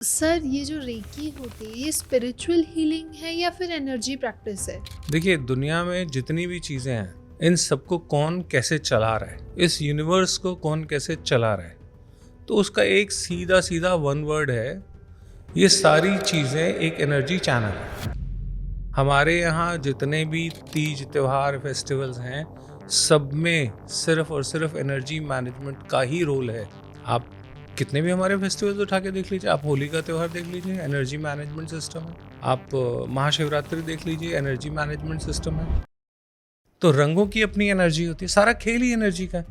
Sir ये जो recce होती है ये स्पिरिचुअल हीलिंग है या फिर एनर्जी प्रैक्टिस है? देखिए, दुनिया में जितनी भी चीज़ें हैं इन सबको कौन कैसे चला रहा है, इस यूनिवर्स को कौन कैसे चला रहा है, तो उसका एक सीधा सीधा वन वर्ड है, ये सारी चीज़ें एक एनर्जी चैनल है। हमारे यहाँ जितने भी तीज त्योहार फेस्टिवल्स हैं, सब में सिर्फ और सिर्फ एनर्जी मैनेजमेंट का ही रोल है। आप कितने भी हमारे फेस्टिवल्स उठा के देख लीजिए, आप होली का त्यौहार देख लीजिए, एनर्जी मैनेजमेंट सिस्टम है। आप महाशिवरात्रि देख लीजिए, एनर्जी मैनेजमेंट सिस्टम है। तो रंगों की अपनी एनर्जी होती है, सारा खेल ही एनर्जी का है।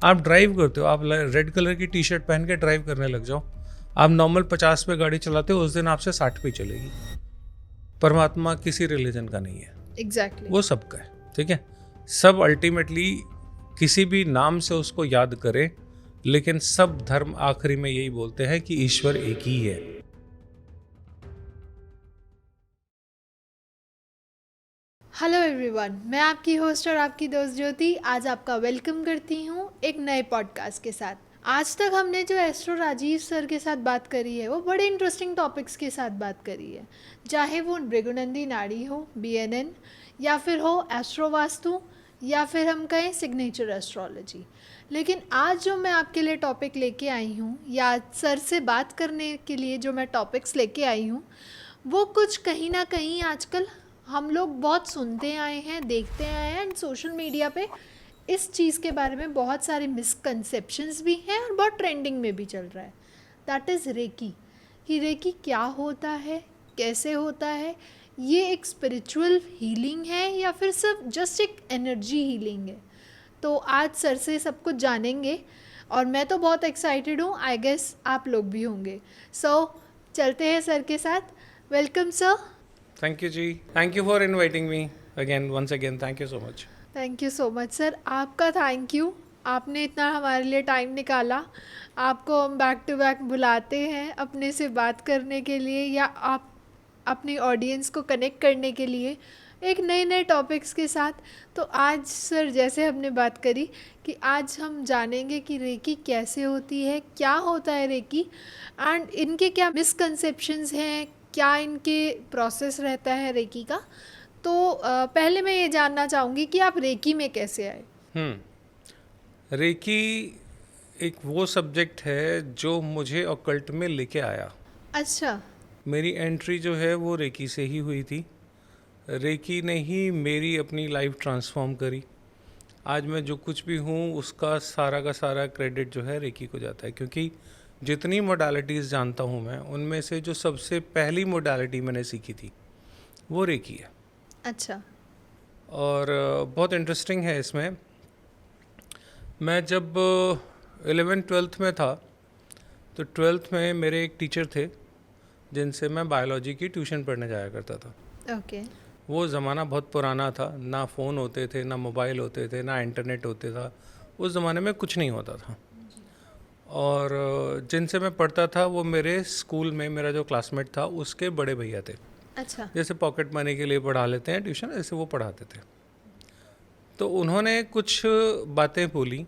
आप ड्राइव करते हो, आप रेड कलर की टी शर्ट पहन के ड्राइव करने लग जाओ, आप नॉर्मल 50 पे गाड़ी चलाते हो, उस दिन आपसे 60 पे चलेगी। परमात्मा किसी रिलीजन का नहीं है, एग्जैक्टली वो सबका है, ठीक है। सब अल्टीमेटली किसी भी नाम से उसको याद करें, लेकिन सब धर्म आखिरी में यही बोलते हैं कि ईश्वर एक ही है। हेलो एवरीवन, मैं आपकी होस्ट और आपकी दोस्त ज्योति आज आपका वेलकम करती हूँ एक नए पॉडकास्ट के साथ। आज तक हमने जो एस्ट्रो राजीव सर के साथ बात करी है वो बड़े इंटरेस्टिंग टॉपिक्स के साथ बात करी है, चाहे वो भृगुनंदी नाड़ी हो, BNN, या फिर हो एस्ट्रो वास्तु, या फिर हम कहें सिग्नेचर एस्ट्रोलॉजी। लेकिन आज जो मैं आपके लिए टॉपिक लेके आई हूँ, या सर से बात करने के लिए जो मैं टॉपिक्स लेके आई हूँ, वो कुछ कहीं ना कहीं आजकल हम लोग बहुत सुनते आए हैं, देखते आए हैं, एंड सोशल मीडिया पे इस चीज़ के बारे में बहुत सारे मिसकंसेप्शंस भी हैं और बहुत ट्रेंडिंग में भी चल रहा है। That is reiki. कि रेकी क्या होता है, कैसे होता है, ये एक स्पिरिचुअल हीलिंग है या फिर सिर्फ जस्ट एक एनर्जी हीलिंग है। तो आज सर से सब कुछ जानेंगे और मैं तो बहुत एक्साइटेड हूँ, आई गेस आप लोग भी होंगे। सो चलते हैं सर के साथ। Welcome sir. थैंक यू जी, thank you for inviting me again, once again, thank you so much. Thank you so much sir, आपका थैंक यू। आपने इतना हमारे लिए टाइम निकाला। आपको हम बैक टू बैक बुलाते हैं अपने से बात करने के लिए, या आप अपनी ऑडियंस को कनेक्ट करने के लिए एक नए नए टॉपिक्स के साथ। तो आज सर जैसे हमने बात करी कि आज हम जानेंगे कि रेकी कैसे होती है, क्या होता है रेकी, एंड इनके क्या मिसकंसेप्शंस हैं, क्या इनके प्रोसेस रहता है रेकी का। तो पहले मैं ये जानना चाहूँगी कि आप रेकी में कैसे आए? रेकी एक वो सब्जेक्ट है जो मुझे ऑकल्ट में लेके आया। अच्छा। मेरी एंट्री जो है वो रेकी से ही हुई थी। रेकी ने ही मेरी अपनी लाइफ ट्रांसफॉर्म करी। आज मैं जो कुछ भी हूँ उसका सारा का सारा क्रेडिट जो है रेकी को जाता है, क्योंकि जितनी मोडालिटीज़ जानता हूँ मैं, उनमें से जो सबसे पहली मोडालिटी मैंने सीखी थी वो रेकी है। अच्छा। और बहुत इंटरेस्टिंग है इसमें। मैं जब 11th-12th में था, तो 12th में मेरे एक टीचर थे जिनसे मैं बायोलॉजी की ट्यूशन पढ़ने जाया करता था। ओके। वो ज़माना बहुत पुराना था, ना फ़ोन होते थे, ना मोबाइल होते थे, ना इंटरनेट होते था। उस ज़माने में कुछ नहीं होता था। और जिनसे मैं पढ़ता था वो मेरे स्कूल में मेरा जो क्लासमेट था उसके बड़े भैया थे। अच्छा। जैसे पॉकेट मनी के लिए पढ़ा लेते हैं ट्यूशन, ऐसे वो पढ़ाते थे। तो उन्होंने कुछ बातें बोली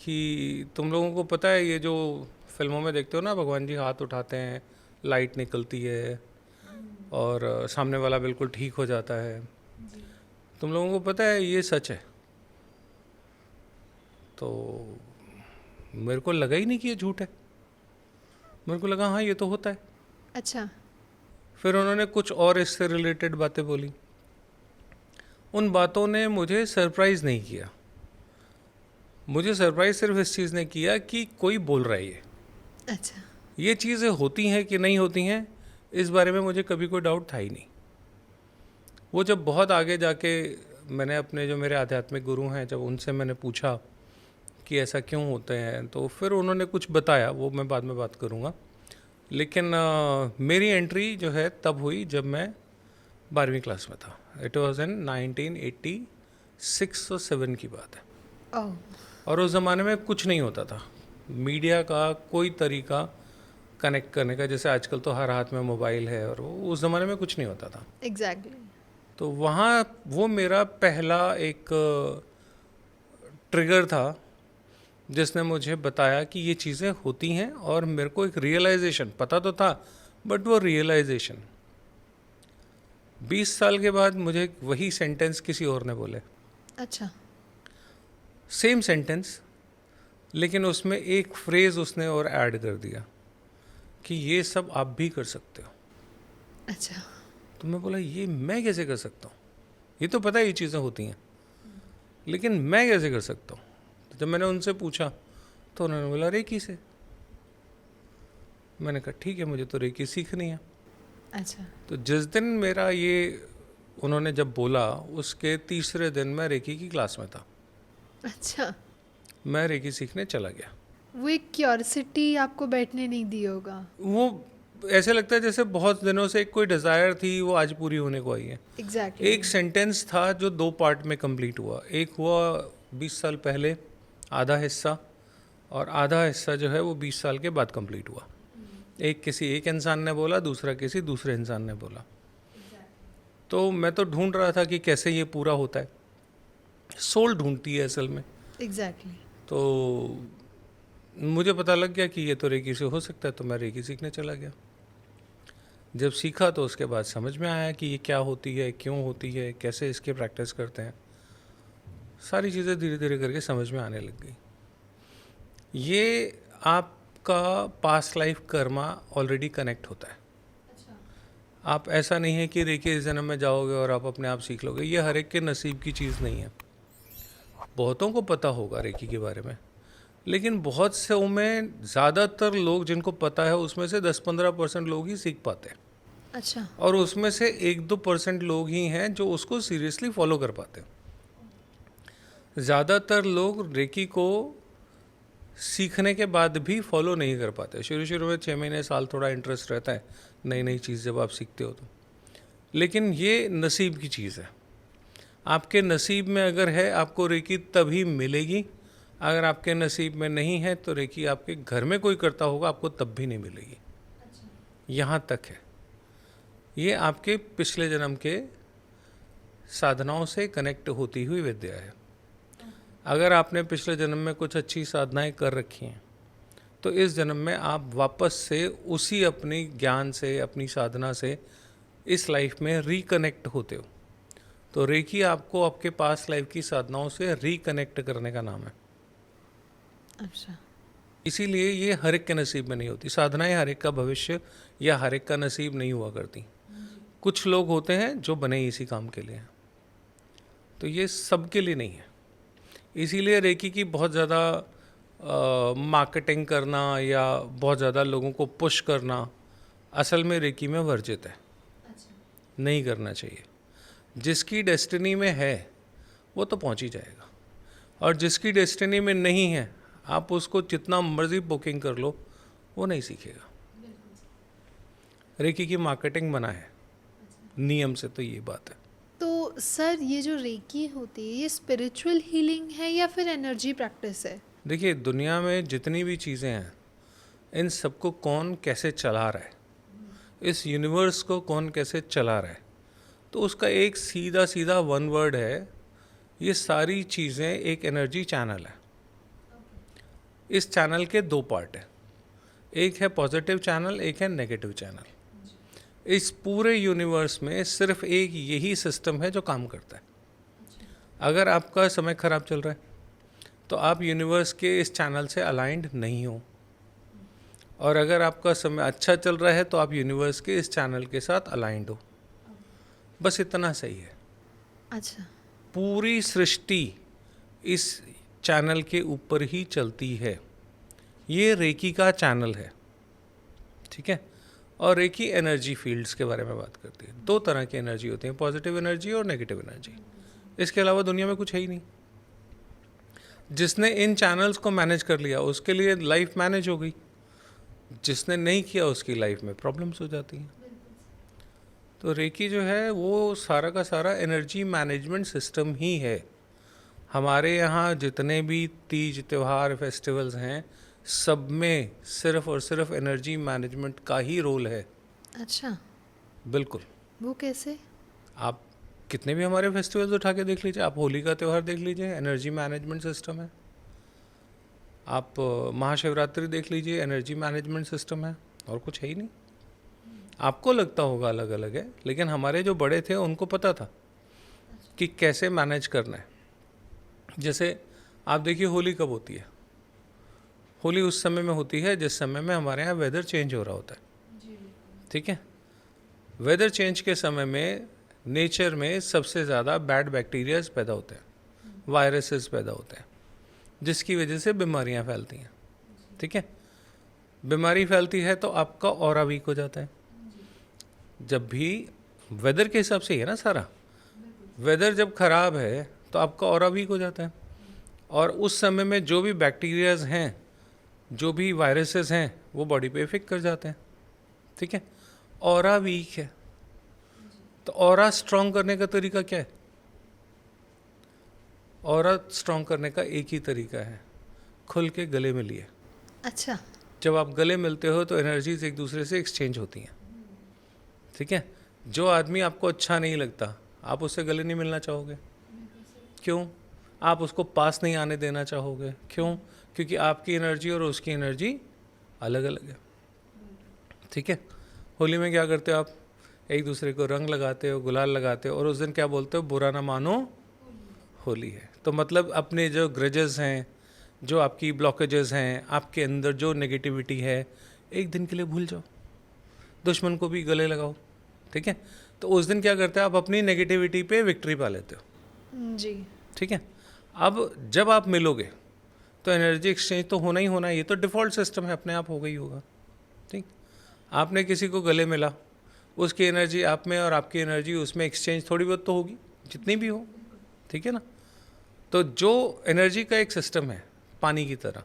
कि तुम लोगों को पता है, ये जो फिल्मों में देखते हो ना, भगवान जी हाथ उठाते हैं, लाइट निकलती है और सामने वाला बिल्कुल ठीक हो जाता है, तुम लोगों को पता है ये सच है? तो मेरे को लगा ही नहीं कि ये झूठ है, मेरे को लगा हाँ ये तो होता है। अच्छा। फिर उन्होंने कुछ और इससे रिलेटेड बातें बोली। उन बातों ने मुझे सरप्राइज़ नहीं किया। मुझे सरप्राइज़ सिर्फ इस चीज़ ने किया कि कोई बोल रहा है अच्छा। ये चीज़ें होती हैं कि नहीं होती हैं, इस बारे में मुझे कभी कोई डाउट था ही नहीं। वो जब बहुत आगे जाके मैंने अपने जो मेरे आध्यात्मिक गुरु हैं, जब उनसे मैंने पूछा कि ऐसा क्यों होते हैं, तो फिर उन्होंने कुछ बताया, वो मैं बाद में बात करूँगा। लेकिन मेरी एंट्री जो है तब हुई जब मैं 12वीं क्लास में था। इट वॉज इन 1986 और 7 की बात है। ओह। और उस ज़माने में कुछ नहीं होता था, मीडिया का कोई तरीका कनेक्ट करने का, जैसे आजकल तो हर हाथ में मोबाइल है, और वो उस ज़माने में कुछ नहीं होता था। एग्जैक्टली। तो वहाँ वो मेरा पहला एक ट्रिगर था जिसने मुझे बताया कि ये चीज़ें होती हैं, और मेरे को एक रियलाइजेशन, पता तो था बट वो रियलाइजेशन 20 साल के बाद मुझे वही सेंटेंस किसी और ने बोले, अच्छा। सेम सेंटेंस, लेकिन उसमें एक फ्रेज उसने और ऐड कर दिया कि ये सब आप भी कर सकते हो। अच्छा। तो मैं बोला ये मैं कैसे कर सकता हूँ, ये तो पता है ये चीज़ें होती हैं, लेकिन मैं कैसे कर सकता हूँ। तो जब मैंने उनसे पूछा तो उन्होंने बोला रेकी से। मैंने कहा ठीक है, मुझे तो रेकी सीखनी है। अच्छा। तो जिस दिन मेरा ये उन्होंने जब बोला, उसके तीसरे दिन मैं रेकी की क्लास में था। अच्छा। मैं रेकी सीखने चला गया। वो एक क्यूरियोसिटी आपको बैठने नहीं दी होगा। वो ऐसे लगता है जैसे बहुत दिनों से एक कोई डिज़ायर थी, वो आज पूरी होने को आई है। एग्जैक्टली। एक सेंटेंस था जो 2 पार्ट में कंप्लीट हुआ। एक हुआ 20 साल पहले, आधा हिस्सा, और आधा हिस्सा जो है वो 20 साल के बाद कंप्लीट हुआ। एक किसी एक इंसान ने बोला, दूसरा किसी दूसरे इंसान ने बोला। तो मैं तो ढूंढ रहा था कि कैसे ये पूरा होता है। सोल ढूंढती है असल में। एग्जैक्टली। तो मुझे पता लग गया कि ये तो रेकी से हो सकता है, तो मैं रेकी सीखने चला गया। जब सीखा तो उसके बाद समझ में आया कि ये क्या होती है, क्यों होती है, कैसे इसके प्रैक्टिस करते हैं। सारी चीज़ें धीरे धीरे करके समझ में आने लग गई। ये आपका past life Karma already connect होता है। आप ऐसा नहीं है कि रेकी इस जन्म में जाओगे और आप अपने आप सीख लोगे। ये हर एक के नसीब की चीज़ नहीं है। बहुतों को पता होगा रेकी के बारे में, लेकिन बहुत से में ज़्यादातर लोग जिनको पता है उसमें से 10-15% लोग ही सीख पाते हैं। अच्छा। और उसमें से 1-2% लोग ही हैं जो उसको सीरियसली फॉलो कर पाते हैं। ज़्यादातर लोग रेकी को सीखने के बाद भी फॉलो नहीं कर पाते। शुरू शुरू में 6 महीने साल थोड़ा इंटरेस्ट रहता है नई नई चीज़ जब आप सीखते हो तो, लेकिन ये नसीब की चीज़ है। आपके नसीब में अगर है आपको रेकी तभी मिलेगी। अगर आपके नसीब में नहीं है तो रेकी आपके घर में कोई करता होगा, आपको तब भी नहीं मिलेगी। यहाँ तक है। ये आपके पिछले जन्म के साधनाओं से कनेक्ट होती हुई विद्या है। अगर आपने पिछले जन्म में कुछ अच्छी साधनाएं कर रखी हैं तो इस जन्म में आप वापस से उसी अपनी ज्ञान से, अपनी साधना से इस लाइफ में रिकनेक्ट होते हो। तो रेकी आपको आपके पास्ट लाइफ की साधनाओं से रिकनेक्ट करने का नाम है। अच्छा। इसीलिए ये हर एक के नसीब में नहीं होती। साधनाएं हर एक का भविष्य या हर एक का नसीब नहीं हुआ करती। कुछ लोग होते हैं जो बने इसी काम के लिए हैं, तो ये सबके लिए नहीं है। इसीलिए रेकी की बहुत ज़्यादा मार्केटिंग करना या बहुत ज़्यादा लोगों को पुश करना असल में रेकी में वर्जित है। नहीं करना चाहिए। जिसकी डेस्टिनी में है वो तो पहुंच ही जाएगा, और जिसकी डेस्टिनी में नहीं है आप उसको जितना मर्जी बुकिंग कर लो वो नहीं सीखेगा। रेकी की मार्केटिंग मना है नियम से, तो ये बात है। तो सर ये जो रेकी होती है ये स्पिरिचुअल हीलिंग है या फिर एनर्जी प्रैक्टिस है? देखिए, दुनिया में जितनी भी चीज़ें हैं इन सबको कौन कैसे चला रहा है, इस यूनिवर्स को कौन कैसे चला रहा है, तो उसका एक सीधा सीधा वन वर्ड है, ये सारी चीज़ें एक एनर्जी चैनल है। इस चैनल के 2 पार्ट हैं, एक है पॉजिटिव चैनल, एक है नेगेटिव चैनल। इस पूरे यूनिवर्स में सिर्फ एक यही सिस्टम है जो काम करता है। अगर आपका समय खराब चल रहा है तो आप यूनिवर्स के इस चैनल से अलाइंड नहीं हो, और अगर आपका समय अच्छा चल रहा है तो आप यूनिवर्स के इस चैनल के साथ अलाइंड हो। बस इतना सही है। अच्छा। पूरी सृष्टि इस चैनल के ऊपर ही चलती है। ये रेकी का चैनल है, ठीक है। और रेकी एनर्जी फील्ड्स के बारे में बात करती है। 2 तरह की एनर्जी होती है, पॉजिटिव एनर्जी और नेगेटिव एनर्जी। इसके अलावा दुनिया में कुछ है ही नहीं। जिसने इन चैनल्स को मैनेज कर लिया उसके लिए लाइफ मैनेज हो गई, जिसने नहीं किया उसकी लाइफ में प्रॉब्लम्स हो जाती हैं। तो रेकी जो है वो सारा का सारा एनर्जी मैनेजमेंट सिस्टम ही है। हमारे यहाँ जितने भी तीज, त्यौहार, फेस्टिवल्स हैं, सब में सिर्फ और सिर्फ एनर्जी मैनेजमेंट का ही रोल है। अच्छा। बिल्कुल। वो कैसे? आप कितने भी हमारे फेस्टिवल्स उठा के देख लीजिए, आप होली का त्यौहार देख लीजिए, एनर्जी मैनेजमेंट सिस्टम है। आप महाशिवरात्रि देख लीजिए, एनर्जी मैनेजमेंट सिस्टम है और कुछ है ही नहीं। आपको लगता होगा अलग अलग है, लेकिन हमारे जो बड़े थे उनको पता था कि कैसे मैनेज करना है। जैसे आप देखिए होली कब होती है? होली उस समय में होती है जिस समय में हमारे यहाँ वेदर चेंज हो रहा होता है, ठीक है। वेदर चेंज के समय में नेचर में सबसे ज़्यादा बैड बैक्टीरियाज पैदा होते हैं, वायरसेस पैदा होते हैं, जिसकी वजह से बीमारियाँ फैलती हैं, ठीक है। बीमारी फैलती है तो आपका ऑरा वीक हो जाता है। जब भी वेदर के हिसाब से ही है ना सारा, वेदर जब ख़राब है तो आपका ऑरा वीक हो जाता है, और उस समय में जो भी बैक्टीरियाज हैं, जो भी वायरसेस हैं, वो बॉडी पे इफेक्ट कर जाते हैं, ठीक है। ऑरा वीक है तो ऑरा स्ट्रॉन्ग करने का तरीका क्या है? ऑरा स्ट्रॉन्ग करने का एक ही तरीका है, खुल के गले मिलिए। अच्छा। जब आप गले मिलते हो तो एनर्जीज एक दूसरे से एक्सचेंज होती हैं, ठीक है। जो आदमी आपको अच्छा नहीं लगता, आप उससे गले नहीं मिलना चाहोगे, क्यों? आप उसको पास नहीं आने देना चाहोगे, क्यों? क्योंकि आपकी एनर्जी और उसकी एनर्जी अलग अलग है, ठीक है। होली में क्या करते हो आप? एक दूसरे को रंग लगाते हो, गुलाल लगाते हो, और उस दिन क्या बोलते हो? बुरा ना मानो, होली है। तो मतलब अपने जो ग्रजेस हैं, जो आपकी ब्लॉकेजेस हैं, आपके अंदर जो नेगेटिविटी है, एक दिन के लिए भूल जाओ, दुश्मन को भी गले लगाओ, ठीक है। तो उस दिन क्या करते हैं आप? अपनी नेगेटिविटी पे विक्ट्री पा लेते हो जी। ठीक है। अब जब आप मिलोगे तो एनर्जी एक्सचेंज तो होना ही होना है, ये तो डिफ़ॉल्ट सिस्टम है, अपने आप होगा ही होगा, ठीक। आपने किसी को गले मिला, उसकी एनर्जी आप में और आपकी एनर्जी उसमें एक्सचेंज थोड़ी बहुत तो होगी, जितनी भी हो, ठीक है ना। तो जो एनर्जी का एक सिस्टम है पानी की तरह,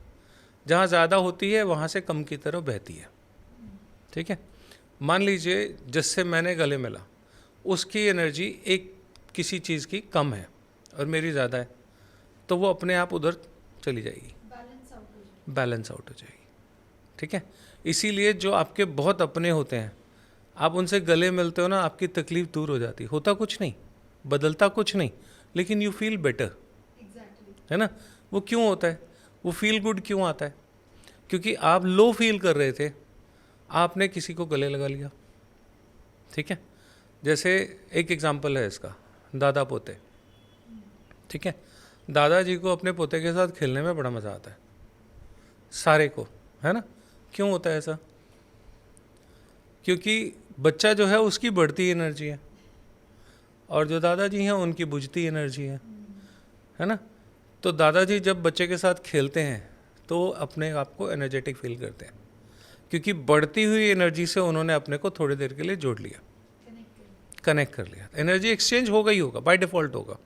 जहाँ ज़्यादा होती है वहाँ से कम की तरह बहती है, ठीक है। मान लीजिए जिससे मैंने गले मिला, उसकी एनर्जी एक किसी चीज़ की कम है और मेरी ज़्यादा है, तो वो अपने आप उधर चली जाएगी, बैलेंस आउट हो जाएगी, ठीक है। इसीलिए जो आपके बहुत अपने होते हैं, आप उनसे गले मिलते हो ना, आपकी तकलीफ़ दूर हो जाती है। होता कुछ नहीं, बदलता कुछ नहीं, लेकिन यू फील बेटर, है ना। वो क्यों होता है? वो फील गुड क्यों आता है? क्योंकि आप लो फील कर रहे थे, आपने किसी को गले लगा लिया, ठीक है। जैसे एक एग्जांपल है इसका, दादा पोते, ठीक है। दादाजी को अपने पोते के साथ खेलने में बड़ा मज़ा आता है, सारे को, है ना। क्यों होता है ऐसा? क्योंकि बच्चा जो है उसकी बढ़ती एनर्जी है, और जो दादाजी हैं उनकी बुझती एनर्जी है ना। तो दादाजी जब बच्चे के साथ खेलते हैं तो अपने आप को एनर्जेटिक फील करते हैं, क्योंकि बढ़ती हुई एनर्जी से उन्होंने अपने को थोड़ी देर के लिए जोड़ लिया, कनेक्ट कर लिया। एनर्जी एक्सचेंज होगा ही होगा, बाय डिफ़ॉल्ट होगा।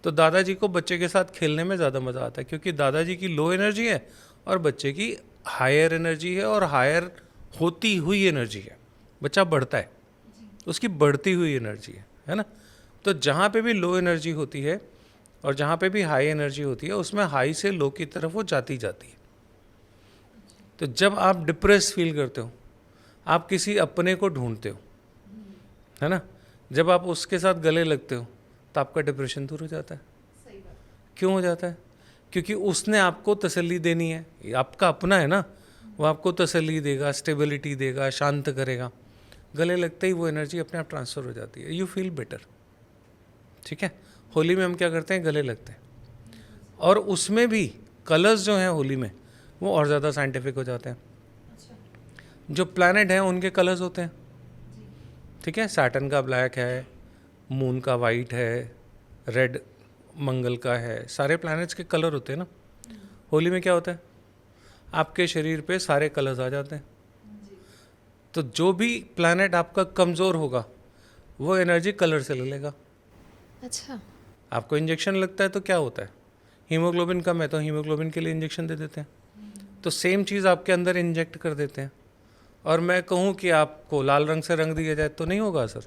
तो दादाजी को बच्चे के साथ खेलने में ज़्यादा मज़ा आता है, क्योंकि दादाजी की लो एनर्जी है और बच्चे की हायर एनर्जी है, और हायर होती हुई एनर्जी है। बच्चा बढ़ता है, उसकी बढ़ती हुई एनर्जी है ना। तो जहाँ पे भी लो एनर्जी होती है और जहाँ पे भी हाई एनर्जी होती है, उसमें हाई से लो की तरफ वो जाती जाती है। तो जब आप डिप्रेस फील करते हो, आप किसी अपने को ढूंढते हो, है ना। जब आप उसके साथ गले लगते हो तो आपका डिप्रेशन दूर हो जाता है। सही बात। क्यों हो जाता है? क्योंकि उसने आपको तसल्ली देनी है, ये आपका अपना है ना, वो आपको तसल्ली देगा, स्टेबिलिटी देगा, शांत करेगा। गले लगते ही वो एनर्जी अपने आप ट्रांसफ़र हो जाती है, यू फील बेटर, ठीक है। होली में हम क्या करते हैं? गले लगते हैं, और उसमें भी कलर्स जो हैं होली में वो और ज़्यादा साइंटिफिक हो जाते हैं। जो प्लैनेट हैं उनके कलर्स होते हैं, ठीक है। सैटर्न का ब्लैक है, मून का वाइट है, रेड मंगल का है, सारे प्लैनेट्स के कलर होते हैं ना। होली में क्या होता है? आपके शरीर पे सारे कलर्स आ जाते हैं। तो जो भी प्लैनेट आपका कमज़ोर होगा वो एनर्जी कलर से ले लेगा। अच्छा। आपको इंजेक्शन लगता है तो क्या होता है? हीमोग्लोबिन कम है तो हीमोग्लोबिन के लिए इंजेक्शन दे देते हैं। तो सेम चीज़ आपके अंदर इंजेक्ट कर देते हैं, और मैं कहूँ कि आपको लाल रंग से रंग दिया जाए तो नहीं होगा असर?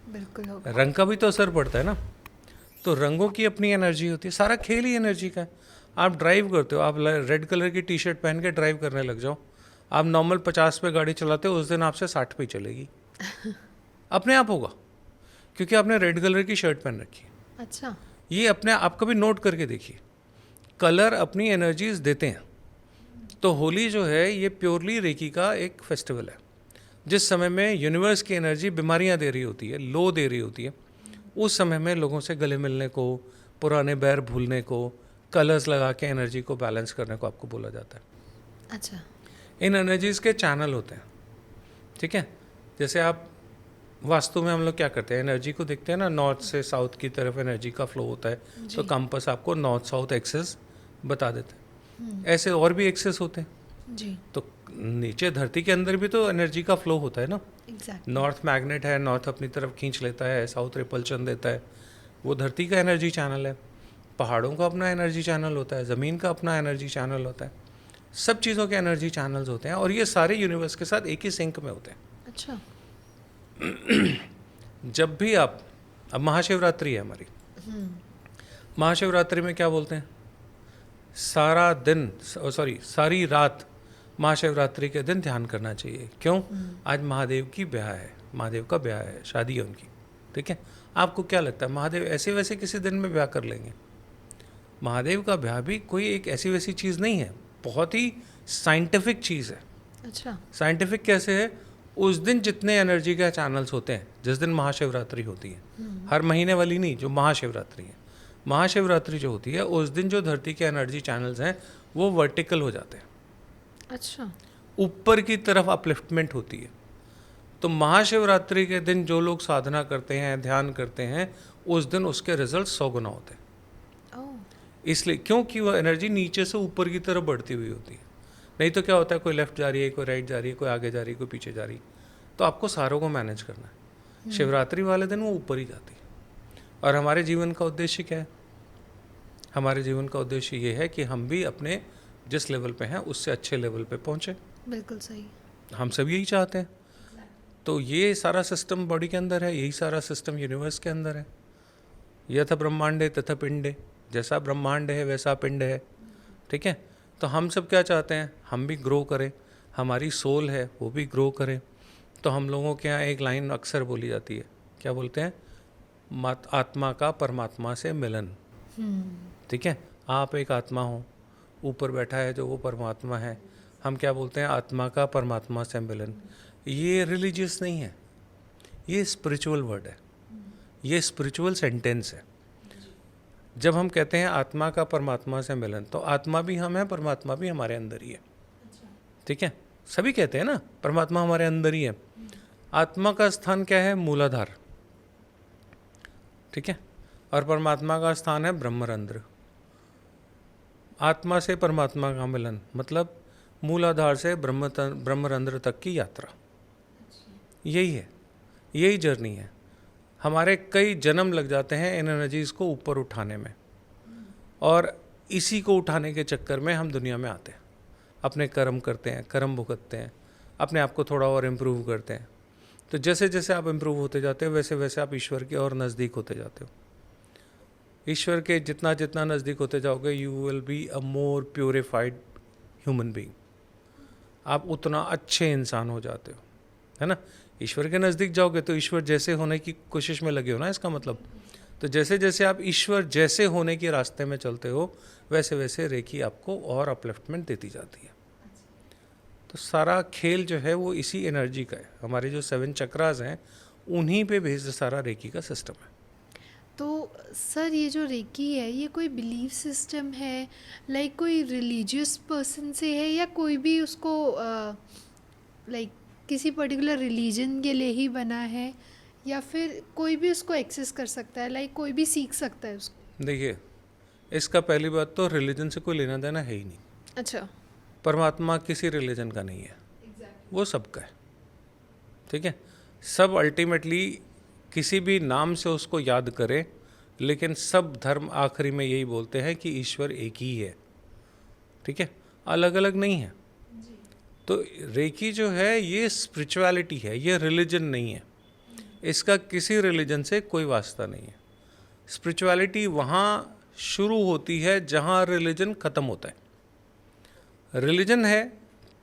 बिल्कुल होगा। रंग का भी तो असर पड़ता है ना। तो रंगों की अपनी एनर्जी होती है, सारा खेल ही एनर्जी का है। आप ड्राइव करते हो, आप रेड कलर की टी शर्ट पहन के ड्राइव करने लग जाओ, आप नॉर्मल 50 पे गाड़ी चलाते हो, उस दिन आपसे 60 पे चलेगी अपने आप होगा, क्योंकि आपने रेड कलर की शर्ट पहन रखी है। अच्छा। ये अपने आप कभी नोट करके देखिए, कलर अपनी एनर्जीज देते हैं। तो होली जो है ये प्योरली रेकी का एक फेस्टिवल है। जिस समय में यूनिवर्स की एनर्जी बीमारियां दे रही होती है, लो दे रही होती है, उस समय में लोगों से गले मिलने को, पुराने बैर भूलने को, कलर्स लगा के एनर्जी को बैलेंस करने को आपको बोला जाता है। अच्छा। इन एनर्जीज के चैनल होते हैं, ठीक है। जैसे आप वास्तु में हम लोग क्या करते हैं, एनर्जी को देखते हैं ना, नॉर्थ से साउथ की तरफ एनर्जी का फ्लो होता है, तो कंपास आपको नॉर्थ साउथ एक्सेस बता देते हैं। ऐसे और भी एक्सेस होते हैं जी। तो नीचे धरती के अंदर भी तो एनर्जी का फ्लो होता है ना। एग्जैक्टली। नॉर्थ मैग्नेट है, नॉर्थ अपनी तरफ खींच लेता है, साउथ रिपल्शन देता है, वो धरती का एनर्जी चैनल है। पहाड़ों का अपना एनर्जी चैनल होता है, ज़मीन का अपना एनर्जी चैनल होता है, सब चीज़ों के एनर्जी चैनल्स होते हैं, और ये सारे यूनिवर्स के साथ एक ही सिंक में होते हैं। अच्छा। जब भी आप, अब महाशिवरात्रि है हमारी, महाशिवरात्रि में क्या बोलते हैं, सारा दिन, सॉरी सारी रात महाशिवरात्रि के दिन ध्यान करना चाहिए। क्यों? आज महादेव की ब्याह है, महादेव का ब्याह है, शादी है उनकी, ठीक है। आपको क्या लगता है महादेव ऐसे वैसे किसी दिन में ब्याह कर लेंगे? महादेव का ब्याह भी कोई एक ऐसी वैसी चीज़ नहीं है, बहुत ही साइंटिफिक चीज़ है। अच्छा। साइंटिफिक कैसे है? उस दिन जितने एनर्जी के चैनल्स होते हैं, जिस दिन महाशिवरात्रि होती है, हर महीने वाली नहीं, जो महाशिवरात्रि है, महाशिवरात्रि जो होती है उस दिन जो धरती के एनर्जी चैनल्स हैं वो वर्टिकल हो जाते हैं। अच्छा। ऊपर की तरफ अपलिफ्टमेंट होती है। तो महाशिवरात्रि के दिन जो लोग साधना करते हैं, ध्यान करते हैं, उस दिन उसके रिजल्ट 100 गुना होते हैं। ओह। इसलिए क्योंकि वो एनर्जी नीचे से ऊपर की तरफ बढ़ती हुई होती है। नहीं तो क्या होता है, कोई लेफ्ट जा रही है, कोई राइट जा रही है, कोई आगे जा रही है, कोई पीछे जा रही है, तो आपको सारों को मैनेज करना है। शिवरात्रि वाले दिन वो ऊपर ही जाती है। और हमारे जीवन का उद्देश्य क्या है? हमारे जीवन का उद्देश्य ये है कि हम भी अपने जिस लेवल पे हैं उससे अच्छे लेवल पे पहुँचे। बिल्कुल सही। हम सब यही चाहते हैं। तो ये सारा सिस्टम बॉडी के अंदर है, यही सारा सिस्टम यूनिवर्स के अंदर है। यथा ब्रह्मांडे तथा पिंडे, जैसा ब्रह्मांड है वैसा पिंड है, ठीक है। तो हम सब क्या चाहते हैं, हम भी ग्रो करें, हमारी सोल है वो भी ग्रो करे। तो हम लोगों के यहाँ एक लाइन अक्सर बोली जाती है, क्या बोलते हैं, आत्मा का परमात्मा से मिलन, ठीक है। आप एक आत्मा हो, ऊपर बैठा है जो वो परमात्मा है, हम क्या बोलते हैं, आत्मा का परमात्मा से मिलन। ये रिलीजियस नहीं है, ये स्पिरिचुअल वर्ड है, ये स्पिरिचुअल सेंटेंस है। जब हम कहते हैं आत्मा का परमात्मा से मिलन, तो आत्मा भी हम हैं, परमात्मा भी हमारे अंदर ही है, ठीक है। सभी कहते हैं ना परमात्मा हमारे अंदर ही है। आत्मा का स्थान क्या है? मूलाधार, ठीक है। और परमात्मा का स्थान है ब्रह्मरंध्र। आत्मा से परमात्मा का मिलन मतलब मूलाधार से ब्रह्मरंध्र तक की यात्रा, यही है, यही जर्नी है। हमारे कई जन्म लग जाते हैं इन एनर्जीज़ को ऊपर उठाने में, और इसी को उठाने के चक्कर में हम दुनिया में आते हैं, अपने कर्म करते हैं, कर्म भुगतते हैं, अपने आप को थोड़ा और इम्प्रूव करते हैं। तो जैसे जैसे आप इम्प्रूव होते जाते हो वैसे वैसे आप ईश्वर के और नज़दीक होते जाते हो। ईश्वर के जितना जितना नज़दीक होते जाओगे, you will be a more purified human being, आप उतना अच्छे इंसान हो जाते हो, है ना। ईश्वर के नज़दीक जाओगे तो ईश्वर जैसे होने की कोशिश में लगे हो ना, इसका मतलब। तो जैसे जैसे आप ईश्वर जैसे होने के रास्ते में चलते हो वैसे वैसे रेकी आपको और अपलिफ्टमेंट देती जाती है। तो सारा खेल जो है वो इसी एनर्जी का है। हमारे जो 7 चक्रास हैं उन्हीं पे बेस्ड सारा रेकी का सिस्टम है। तो सर ये जो रेकी है ये कोई बिलीफ सिस्टम है, लाइक कोई रिलीजियस पर्सन से है, या कोई भी उसको लाइक किसी पर्टिकुलर रिलीजन के लिए ही बना है, या फिर कोई भी उसको एक्सेस कर सकता है, लाइक कोई भी सीख सकता है उसको? देखिए, इसका पहली बात तो रिलीजन से कोई लेना देना है ही नहीं। अच्छा। परमात्मा किसी रिलीजन का नहीं है, वो सबका है, ठीक है। सब अल्टीमेटली किसी भी नाम से उसको याद करें, लेकिन सब धर्म आखिरी में यही बोलते हैं कि ईश्वर एक ही है, ठीक है, अलग अलग नहीं है। तो रेकी जो है ये स्पिरिचुअलिटी है, ये रिलीजन नहीं है, इसका किसी रिलीजन से कोई वास्ता नहीं है। स्पिरिचुअलिटी वहाँ शुरू होती है जहाँ रिलीजन ख़त्म होता है। रिलीजन है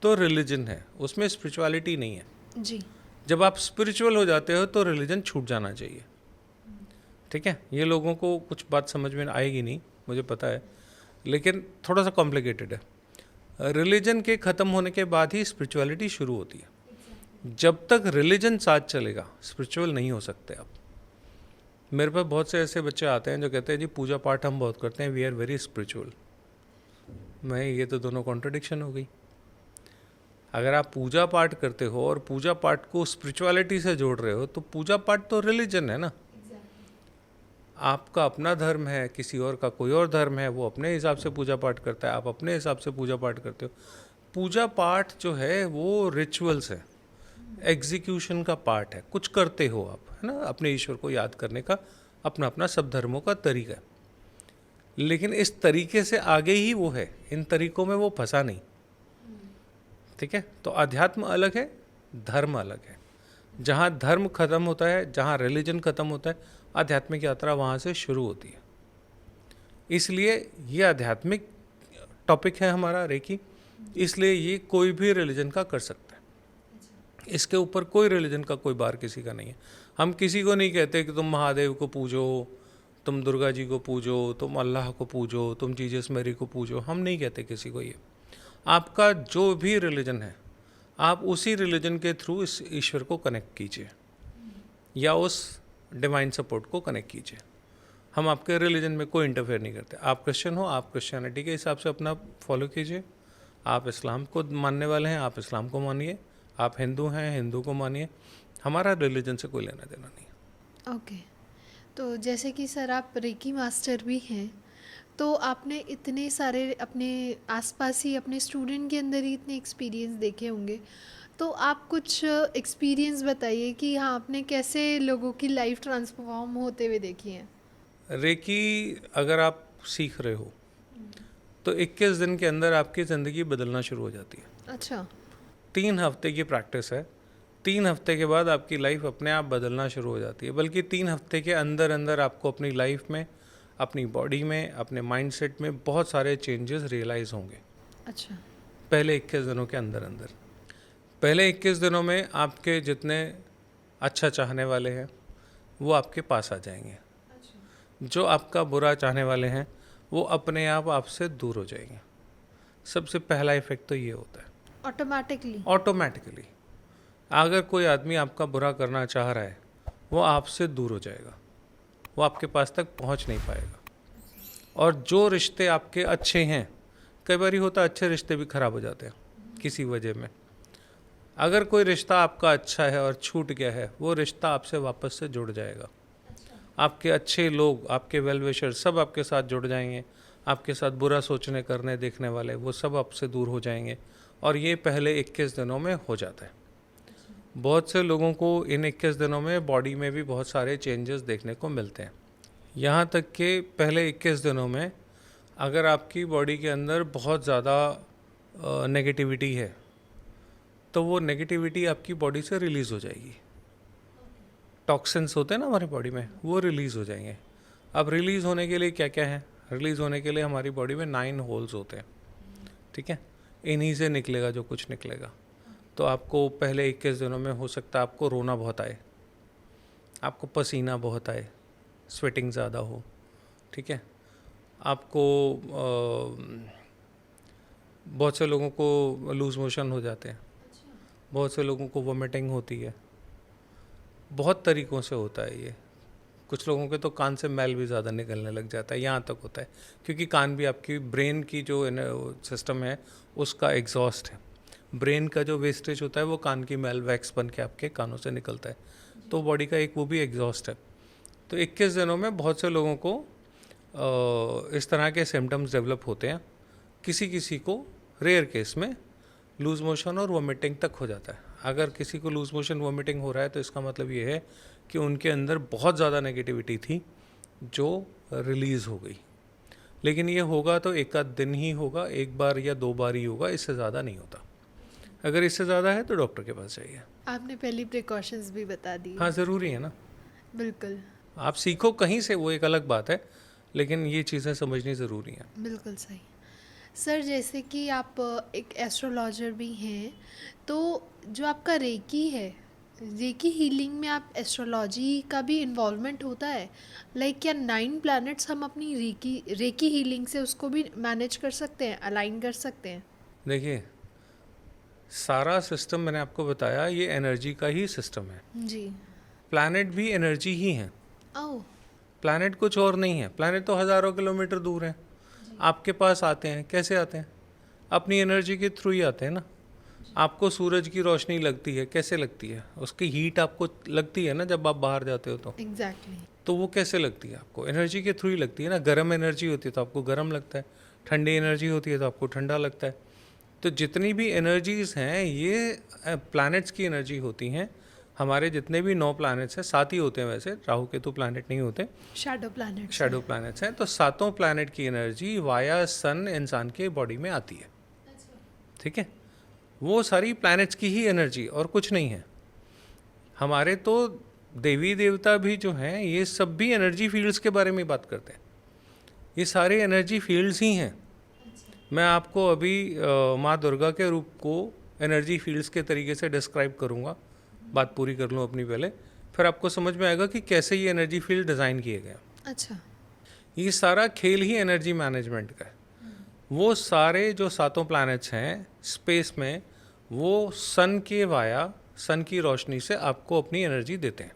तो रिलीजन है, उसमें स्पिरिचुअलिटी नहीं है जी। जब आप स्पिरिचुअल हो जाते हो तो रिलीजन छूट जाना चाहिए, ठीक है। ये लोगों को कुछ बात समझ में आएगी नहीं, मुझे पता है, लेकिन थोड़ा सा कॉम्प्लिकेटेड है। रिलीजन के ख़त्म होने के बाद ही स्पिरिचुअलिटी शुरू होती है। जब तक रिलीजन साथ चलेगा स्पिरिचुअल नहीं हो सकते आप। मेरे पास बहुत से ऐसे बच्चे आते हैं जो कहते हैं जी पूजा पाठ हम बहुत करते हैं, वी आर वेरी स्पिरिचुअल। मैं ये तो दोनों कॉन्ट्रडिक्शन हो गई। अगर आप पूजा पाठ करते हो और पूजा पाठ को स्पिरिचुअलिटी से जोड़ रहे हो तो पूजा पाठ तो रिलीजन है ना। आपका अपना धर्म है, किसी और का कोई और धर्म है, वो अपने हिसाब से पूजा पाठ करता है, आप अपने हिसाब से पूजा पाठ करते हो। पूजा पाठ जो है वो रिचुअल्स है, एग्जीक्यूशन का पार्ट है, कुछ करते हो आप, है ना। अपने ईश्वर को याद करने का अपना अपना सब धर्मों का तरीका है, लेकिन इस तरीके से आगे ही वो है, इन तरीकों में वो फंसा नहीं। ठीक है, तो अध्यात्म अलग है, धर्म अलग है। जहाँ धर्म खत्म होता है, जहाँ रिलीजन खत्म होता है, आध्यात्मिक यात्रा वहाँ से शुरू होती है। इसलिए ये आध्यात्मिक टॉपिक है हमारा रेकी, इसलिए ये कोई भी रिलीजन का कर सकता है। इसके ऊपर कोई रिलीजन का कोई बार किसी का नहीं है। हम किसी को नहीं कहते कि तुम महादेव को पूजो, तुम दुर्गा जी को पूजो, तुम अल्लाह को पूजो, तुम जीसस मैरी को पूजो। हम नहीं कहते किसी को ये। आपका जो भी रिलीजन है, आप उसी रिलीजन के थ्रू इस ईश्वर को कनेक्ट कीजिए या उस डिवाइन सपोर्ट को कनेक्ट कीजिए। हम आपके रिलीजन में कोई इंटरफेयर नहीं करते। आप क्रिश्चियन हो, आप क्रिश्चियनिटी के हिसाब से अपना फॉलो कीजिए। आप इस्लाम को मानने वाले हैं, आप इस्लाम को मानिए। आप हिंदू हैं, हिंदू को मानिए। हमारा रिलीजन से कोई लेना देना नहीं। ओके, तो जैसे कि सर आप रेकी मास्टर भी हैं, तो आपने इतने सारे अपने आसपास ही अपने स्टूडेंट के अंदर ही इतने एक्सपीरियंस देखे होंगे, तो आप कुछ एक्सपीरियंस बताइए कि हाँ आपने कैसे लोगों की लाइफ ट्रांसफॉर्म होते हुए देखी है। रेकी अगर आप सीख रहे हो तो 21 दिन के अंदर आपकी ज़िंदगी बदलना शुरू हो जाती है। अच्छा। 3 हफ्ते की प्रैक्टिस है। 3 हफ्ते के बाद आपकी लाइफ अपने आप बदलना शुरू हो जाती है। बल्कि 3 हफ्ते के अंदर अंदर आपको अपनी लाइफ में, अपनी बॉडी में, अपने माइंडसेट में बहुत सारे चेंजेस रियलाइज़ होंगे। अच्छा। पहले 21 दिनों के अंदर अंदर। पहले 21 दिनों में आपके जितने अच्छा चाहने वाले हैं वो आपके पास आ जाएंगे। जो आपका बुरा चाहने वाले हैं वो अपने आप आपसे दूर हो जाएंगे। सबसे पहला इफेक्ट तो ये होता है। ऑटोमेटिकली अगर कोई आदमी आपका बुरा करना चाह रहा है वो आपसे दूर हो जाएगा, वो आपके पास तक पहुंच नहीं पाएगा। और जो रिश्ते आपके अच्छे हैं, कई बार होता है अच्छे रिश्ते भी खराब हो जाते हैं किसी वजह में। अगर कोई रिश्ता आपका अच्छा है और छूट गया है, वो रिश्ता आपसे वापस से जुड़ जाएगा। आपके अच्छे लोग, आपके वेल विशर सब आपके साथ जुड़ जाएंगे। आपके साथ बुरा सोचने करने देखने वाले वो सब आपसे दूर हो जाएंगे। और ये पहले 21 दिनों में हो जाता है। बहुत से लोगों को इन 21 दिनों में बॉडी में भी बहुत सारे चेंजेस देखने को मिलते हैं। यहाँ तक कि पहले 21 दिनों में अगर आपकी बॉडी के अंदर बहुत ज़्यादा नेगेटिविटी है तो वो नेगेटिविटी आपकी बॉडी से रिलीज़ हो जाएगी। टॉक्सिन्स होते हैं ना हमारी बॉडी में, वो रिलीज़ हो जाएंगे। अब रिलीज़ होने के लिए क्या क्या है? रिलीज़ होने के लिए हमारी बॉडी में 9 होल्स होते हैं। ठीक है, इन्हीं से निकलेगा जो कुछ निकलेगा। तो आपको पहले 21 दिनों में हो सकता है आपको रोना बहुत आए, आपको पसीना बहुत आए, स्वेटिंग ज़्यादा हो। ठीक है, आपको बहुत से लोगों को लूज़ मोशन हो जाते हैं, बहुत से लोगों को वोमिटिंग होती है। बहुत तरीक़ों से होता है ये। कुछ लोगों के तो कान से मैल भी ज़्यादा निकलने लग जाता है, यहाँ तक होता है। क्योंकि कान भी आपकी ब्रेन की जो सिस्टम है उसका एग्जॉस्ट है। ब्रेन का जो वेस्टेज होता है वो कान की मैल वैक्स बन के आपके कानों से निकलता है, तो बॉडी का एक वो भी एग्जॉस्ट है। तो 21 दिनों में बहुत से लोगों को इस तरह के सिम्टम्स डेवलप होते हैं। किसी किसी को रेयर केस में लूज़ मोशन और वोमिटिंग तक हो जाता है। अगर किसी को लूज़ मोशन वोमिटिंग हो रहा है तो इसका मतलब ये है कि उनके अंदर बहुत ज़्यादा नेगेटिविटी थी जो रिलीज़ हो गई। लेकिन ये होगा तो एक आध दिन ही होगा, एक बार या 2 बार ही होगा, इससे ज़्यादा नहीं होता। अगर इससे ज़्यादा है तो डॉक्टर के पास जाइए। आपने पहली प्रिकॉशंस भी बता दी। हाँ, ज़रूरी है ना। बिल्कुल। आप सीखो कहीं से, वो एक अलग बात है, लेकिन ये चीज़ें समझनी ज़रूरी हैं। बिल्कुल सही। सर जैसे कि आप एक एस्ट्रोलॉजर भी हैं, तो जो आपका रेकी है, रेकी हीलिंग में आप एस्ट्रोलॉजी का भी इन्वॉल्वमेंट होता है? लाइक क्या 9 प्लैनेट्स हम अपनी रेकी हीलिंग से उसको भी मैनेज कर सकते हैं, अलाइन कर सकते हैं? देखिए, सारा सिस्टम मैंने आपको बताया ये एनर्जी का ही सिस्टम है। जी। प्लैनेट भी एनर्जी ही है। ओह। प्लैनेट कुछ और नहीं है। प्लैनेट तो हज़ारों किलोमीटर दूर है, आपके पास आते हैं। कैसे आते हैं? अपनी एनर्जी के थ्रू ही आते हैं ना। आपको सूरज की रोशनी लगती है, कैसे लगती है? उसकी हीट आपको लगती है ना जब आप बाहर जाते हो तो। एग्जैक्टली। तो वो कैसे लगती है आपको? एनर्जी के थ्रू ही लगती है ना। गर्म एनर्जी होती है तो आपको गर्म लगता है, ठंडी एनर्जी होती है तो आपको ठंडा लगता है। तो जितनी भी एनर्जीज हैं ये प्लैनेट्स की एनर्जी होती हैं। हमारे जितने भी 9 प्लैनेट्स हैं, 7 ही होते हैं वैसे, राहु केतु प्लैनेट नहीं होते, शैडो प्लैनेट। शैडो प्लैनेट्स हैं। तो सातों प्लैनेट की एनर्जी वाया सन इंसान के बॉडी में आती है। ठीक है, वो सारी प्लैनेट्स की ही एनर्जी और कुछ नहीं है। हमारे तो देवी देवता भी जो हैं ये सब भी एनर्जी फील्ड्स के बारे में बात करते हैं। ये सारे एनर्जी फील्ड्स ही हैं। मैं आपको अभी माँ दुर्गा के रूप को एनर्जी फील्ड्स के तरीके से डिस्क्राइब करूँगा। बात पूरी कर लूँ अपनी पहले, फिर आपको समझ में आएगा कि कैसे ये एनर्जी फील्ड डिज़ाइन किए गए। अच्छा। ये सारा खेल ही एनर्जी मैनेजमेंट का है। वो सारे जो सातों प्लैनेट्स हैं स्पेस में, वो सन के वाया, सन की रोशनी से आपको अपनी एनर्जी देते हैं।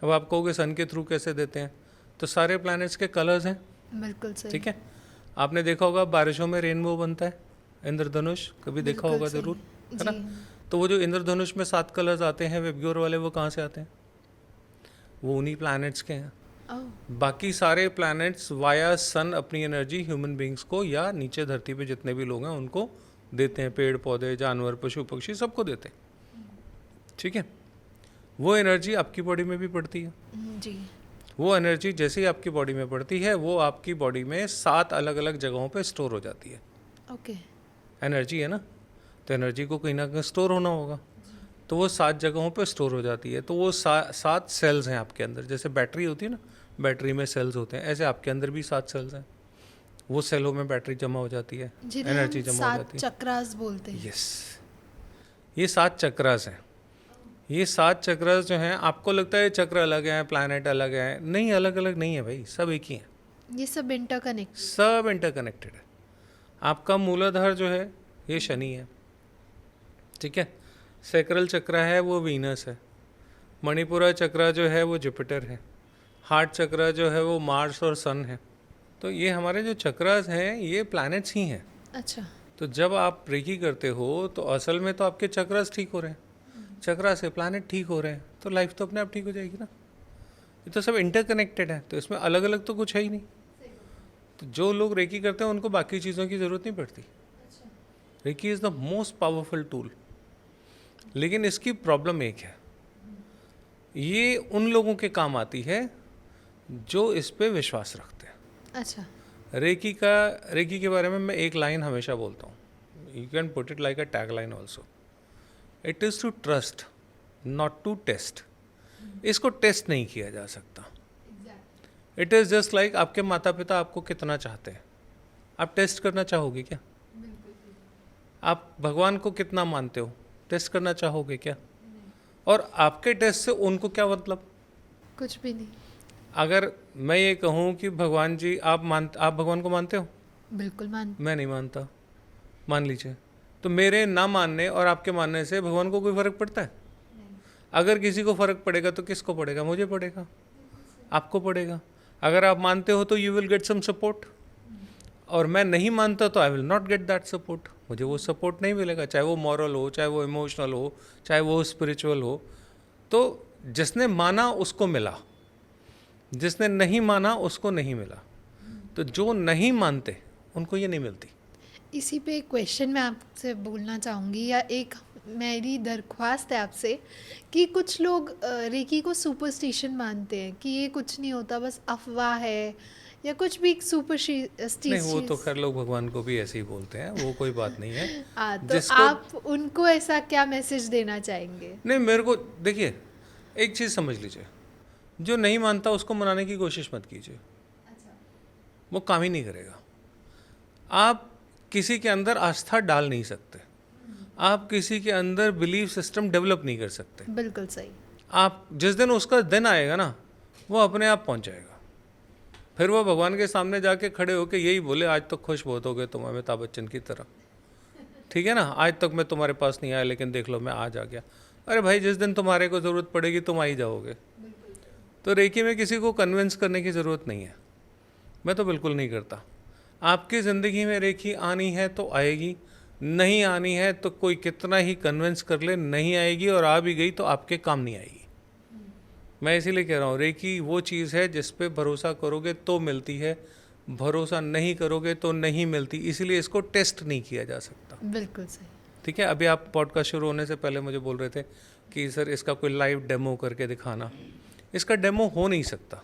अब आप कहोगे सन के थ्रू कैसे देते हैं? तो सारे प्लैनेट्स के कलर्स हैं। बिल्कुल सही। ठीक है, आपने देखा होगा बारिशों में रेनबो बनता है, इंद्रधनुष, कभी देखा होगा ज़रूर, है ना? तो वो जो इंद्रधनुष में 7 कलर्स आते हैं वेबग्योर वाले, वो कहाँ से आते हैं? वो उन्हीं प्लैनेट्स के हैं। बाकी सारे प्लैनेट्स वाया सन अपनी एनर्जी ह्यूमन बींग्स को या नीचे धरती पे जितने भी लोग हैं उनको देते हैं। पेड़ पौधे, जानवर, पशु पक्षी सबको देते हैं। ठीक है, वो एनर्जी आपकी बॉडी में भी पड़ती है। जी। वो एनर्जी जैसे ही आपकी बॉडी में पड़ती है वो आपकी बॉडी में 7 अलग अलग जगहों पे स्टोर हो जाती है। ओके। एनर्जी है ना, तो एनर्जी को कहीं ना कहीं स्टोर होना होगा, तो वो 7 जगहों पे स्टोर हो जाती है। तो वो 7 सेल्स हैं आपके अंदर। जैसे बैटरी होती है ना, बैटरी में सेल्स होते हैं, ऐसे आपके अंदर भी 7 सेल्स हैं। वो सेलों में बैटरी जमा हो जाती है, एनर्जी जमा हो जाती है। चक्रास बोलते हैं। यस, ये 7 चक्रास हैं। ये 7 चक्रास जो हैं, आपको लगता है चक्र अलग हैं, प्लैनेट अलग हैं। नहीं, अलग अलग नहीं है भाई, सब एक ही हैं। ये सब इंटरकनेक्ट, सब इंटरकनेक्टेड है। आपका मूलाधार जो है ये शनि है। ठीक है, सैक्रल चक्र है वो वीनस है। मणिपुरा चक्र जो है वो जुपिटर है। हार्ट चक्र जो है वो मार्स और सन है। तो ये हमारे जो चक्रास हैं ये प्लैनेट्स ही हैं। अच्छा। तो जब आप रेकी करते हो तो असल में तो आपके चक्रास ठीक हो रहे हैं, चक्रा से प्लैनेट ठीक हो रहे हैं, तो लाइफ तो अपने आप ठीक हो जाएगी ना। ये तो सब इंटरकनेक्टेड है, तो इसमें अलग अलग तो कुछ है ही नहीं। तो जो लोग रेकी करते हैं उनको बाकी चीज़ों की ज़रूरत नहीं पड़ती। Reiki is the most powerful tool. लेकिन इसकी प्रॉब्लम एक है, ये उन लोगों के काम आती है जो इस पे विश्वास रखते हैं। अच्छा। रेकी के बारे में मैं एक लाइन हमेशा बोलता हूँ, you can put it like a tag line also, it is to trust not to test. इसको टेस्ट नहीं किया जा सकता। इट इज़ जस्ट लाइक आपके माता पिता आपको कितना चाहते हैं, आप टेस्ट करना चाहोगे क्या? आप भगवान को कितना मानते हो, टेस्ट करना चाहोगे क्या? और आपके टेस्ट से उनको क्या मतलब? कुछ भी नहीं। अगर मैं ये कहूँ कि भगवान जी आप भगवान को मानते हो? बिल्कुल मैं नहीं मानता, मान लीजिए, तो मेरे ना मानने और आपके मानने से भगवान को कोई फ़र्क पड़ता है? अगर किसी को फ़र्क पड़ेगा तो किसको पड़ेगा? मुझे पड़ेगा, आपको पड़ेगा। अगर आप मानते हो तो you will get some support, और मैं नहीं मानता तो I will not get that support. मुझे वो सपोर्ट नहीं मिलेगा, चाहे वो मॉरल हो, चाहे वो इमोशनल हो, चाहे वो स्पिरिचुअल हो। तो जिसने माना उसको मिला, जिसने नहीं माना उसको नहीं मिला। तो जो नहीं मानते उनको ये नहीं मिलती। इसी पे एक क्वेश्चन मैं आपसे बोलना चाहूँगी, या एक मेरी दरख्वास्त है आपसे, कि कुछ लोग रेकी को सुपरस्टिशन मानते हैं कि ये कुछ नहीं होता, बस अफवाह है या कुछ भी सुपरस्टिशन। नहीं, वो तो खैर लोग भगवान को भी ऐसे ही बोलते हैं, वो कोई बात नहीं है। तो आप उनको ऐसा क्या मैसेज देना चाहेंगे? नहीं, मेरे को देखिए, एक चीज़ समझ लीजिए, जो नहीं मानता उसको मनाने की कोशिश मत कीजिए। वो काम ही नहीं करेगा। आप किसी के अंदर आस्था डाल नहीं सकते, आप किसी के अंदर बिलीफ सिस्टम डेवलप नहीं कर सकते। बिल्कुल सही। आप जिस दिन उसका दिन आएगा ना, वो अपने आप पहुंच जाएगा। फिर वो भगवान के सामने जाके खड़े होके यही बोले, आज तो खुश बहुत हो गए तुम अमिताभ बच्चन की तरह। ठीक है ना, आज तक मैं तुम्हारे पास नहीं आया लेकिन देख लो मैं आज आ गया। अरे भाई, जिस दिन तुम्हारे को ज़रूरत पड़ेगी तुम आ ही जाओगे। तो रेकी में किसी को कन्विंस करने की ज़रूरत नहीं है, मैं तो बिल्कुल नहीं करता। आपकी ज़िंदगी में रेकी आनी है तो आएगी, नहीं आनी है तो कोई कितना ही कन्विंस कर ले नहीं आएगी, और आ भी गई तो आपके काम नहीं आएगी। मैं इसीलिए कह रहा हूँ रेकी वो चीज़ है जिस पे भरोसा करोगे तो मिलती है, भरोसा नहीं करोगे तो नहीं मिलती, इसीलिए इसको टेस्ट नहीं किया जा सकता। बिल्कुल सही। ठीक है, अभी आप पॉडकास्ट शुरू होने से पहले मुझे बोल रहे थे कि सर इसका कोई लाइव डेमो करके दिखाना। इसका डेमो हो नहीं सकता।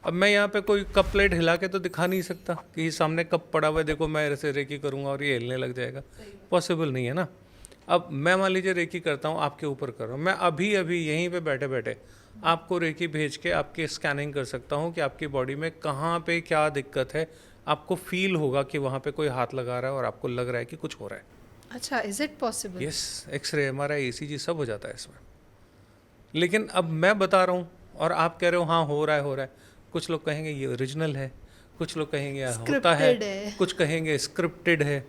अब मैं यहाँ पे कोई कप प्लेट हिला के तो दिखा नहीं सकता कि सामने कप पड़ा हुआ है, देखो मैं ऐसे रेकी करूँगा और ये हिलने लग जाएगा, पॉसिबल नहीं है ना। अब मैं मान लीजिए रेकी करता हूँ, आपके ऊपर कर रहा हूँ, मैं अभी अभी यहीं पे बैठे बैठे आपको रेकी भेज के आपकी स्कैनिंग कर सकता हूँ कि आपकी बॉडी में कहाँ पे क्या दिक्कत है। आपको फील होगा कि वहाँ पे कोई हाथ लगा रहा है और आपको लग रहा है कि कुछ हो रहा है। अच्छा, is it possible? Yes, x-ray, MRI, ECG सब हो जाता है इसमें। लेकिन अब मैं बता रहा हूँ और आप कह रहे हो हाँ हो रहा है हो रहा है। कुछ लोग कहेंगे ये ओरिजिनल है, कुछ लोग कहेंगे होता है, कुछ कहेंगे स्क्रिप्टेड है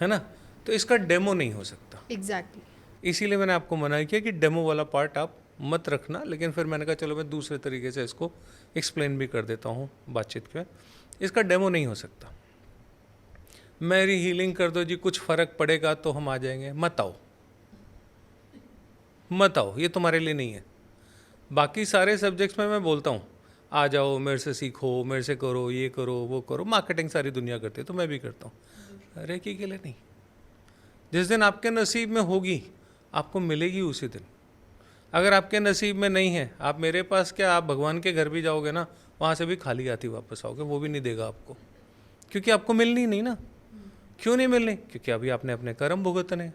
ना। तो इसका डेमो नहीं हो सकता। एग्जैक्टली। इसीलिए मैंने आपको मना किया कि डेमो वाला पार्ट आप मत रखना। लेकिन फिर मैंने कहा चलो मैं दूसरे तरीके से इसको एक्सप्लेन भी कर देता हूँ बातचीत में। इसका डेमो नहीं हो सकता। मेरी हीलिंग कर दो जी, कुछ फ़र्क पड़ेगा तो हम आ जाएंगे, मत आओ मत आओ, ये तुम्हारे लिए नहीं है। बाकी सारे सब्जेक्ट्स में मैं बोलता हूँ आ जाओ, मेरे से सीखो, मेरे से करो, ये करो वो करो। मार्केटिंग सारी दुनिया करती है तो मैं भी करता हूँ, रेकी के लिए नहीं। जिस दिन आपके नसीब में होगी आपको मिलेगी उसी दिन। अगर आपके नसीब में नहीं है, आप मेरे पास क्या, आप भगवान के घर भी जाओगे ना, वहाँ से भी खाली हाथी वापस आओगे, वो भी नहीं देगा आपको, क्योंकि आपको मिलनी नहीं ना। क्यों नहीं मिलनी? क्योंकि अभी आपने अपने कर्म भुगतने।